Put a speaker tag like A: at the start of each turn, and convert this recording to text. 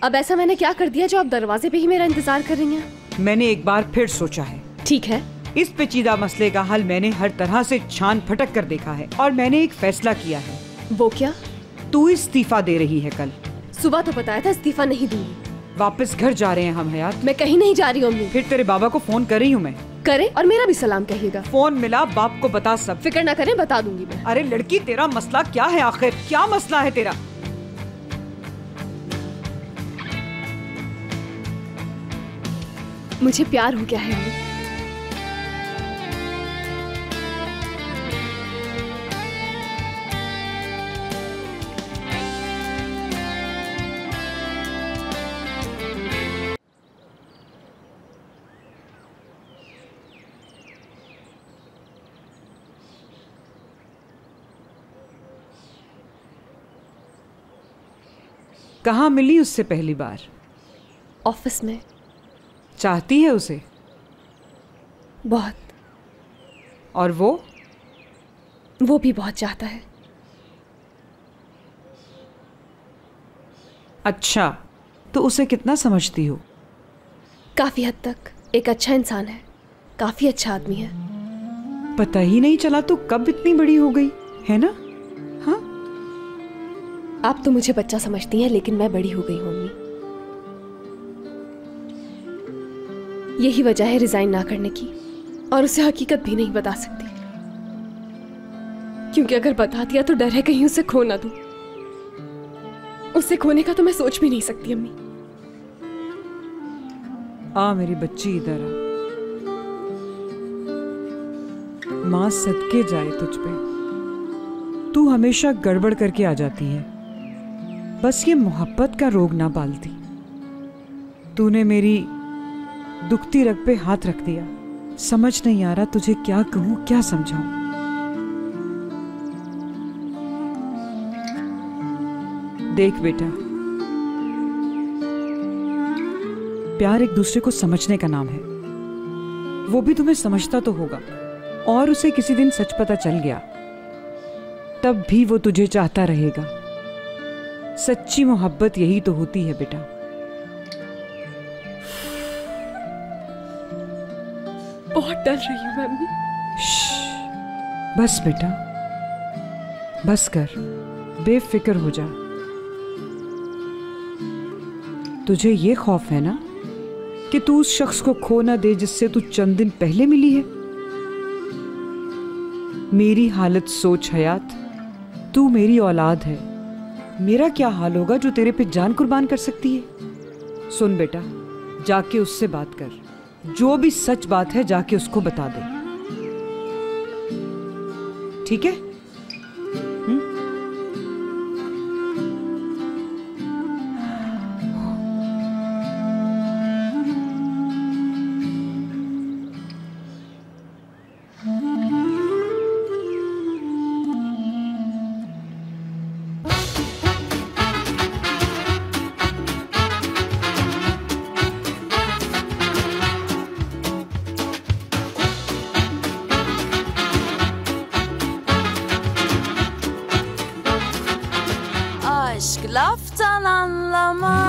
A: अब ऐसा मैंने क्या कर दिया जो आप दरवाजे पे ही मेरा इंतजार कर रही हैं?
B: मैंने एक बार फिर सोचा है।
A: ठीक है।
B: इस पेचीदा मसले का हल मैंने हर तरह से छान फटक कर देखा है और मैंने एक फैसला किया है।
A: वो क्या?
B: तू इस्तीफा दे रही है कल।
A: सुबह तो बताया था इस्तीफा नहीं दूंगी।
B: वापस घर जा रहे हैं हम हयात।
A: मैं कहीं नहीं जा रही हूँ अम्मी।
B: फिर तेरे बाबा को फोन कर रही हूँ मैं।
A: करे और मेरा भी सलाम कहिएगा।
B: फोन मिला बाप को बता सब।
A: फिक्र ना करें, बता दूंगी मैं।
B: अरे लड़की, तेरा मसला क्या है आखिर? क्या मसला है तेरा?
A: मुझे प्यार हो गया है अम्मी।
B: कहाँ मिली उससे पहली बार?
A: ऑफिस में।
B: चाहती है उसे?
A: बहुत।
B: और वो
A: भी बहुत चाहता है।
B: अच्छा, तो उसे कितना समझती हो?
A: काफी हद तक। एक अच्छा इंसान है, काफी अच्छा आदमी है।
B: पता ही नहीं चला तो कब इतनी बड़ी हो गई, है ना? हाँ,
A: आप तो मुझे बच्चा समझती हैं, लेकिन मैं बड़ी हो गई हूँ अम्मी। यही वजह है रिजाइन ना करने की, और उसे हकीकत भी नहीं बता सकती, क्योंकि अगर बता दिया तो डर है कहीं उसे खो ना दूं। उसे खोने का तो मैं सोच भी नहीं सकती अम्मी।
B: आ मेरी बच्ची, इधर आ। माँ सदके जाए तुझ पे। तू हमेशा गड़बड़ करके आ जाती है। बस ये मोहब्बत का रोग ना पालती। तूने मेरी दुखती रग पे हाथ रख दिया। समझ नहीं आ रहा तुझे क्या कहूं, क्या समझाऊं। देख बेटा, प्यार एक दूसरे को समझने का नाम है। वो भी तुम्हें समझता तो होगा, और उसे किसी दिन सच पता चल गया तब भी वो तुझे चाहता रहेगा। सच्ची मोहब्बत यही तो होती है बेटा।
A: बहुत डर रही हूँ मम्मी।
B: बस बेटा, बस कर, बेफिक्र हो जा। तुझे ये खौफ है ना कि तू उस शख्स को खो ना दे जिससे तू चंद दिन पहले मिली है। मेरी हालत सोच हयात। तू मेरी औलाद है। मेरा क्या हाल होगा जो तेरे पे जान कुर्बान कर सकती है। सुन बेटा, जाके उससे बात कर। जो भी सच बात है जाके उसको बता दे, ठीक है?
C: Aşk laftan anlamaz.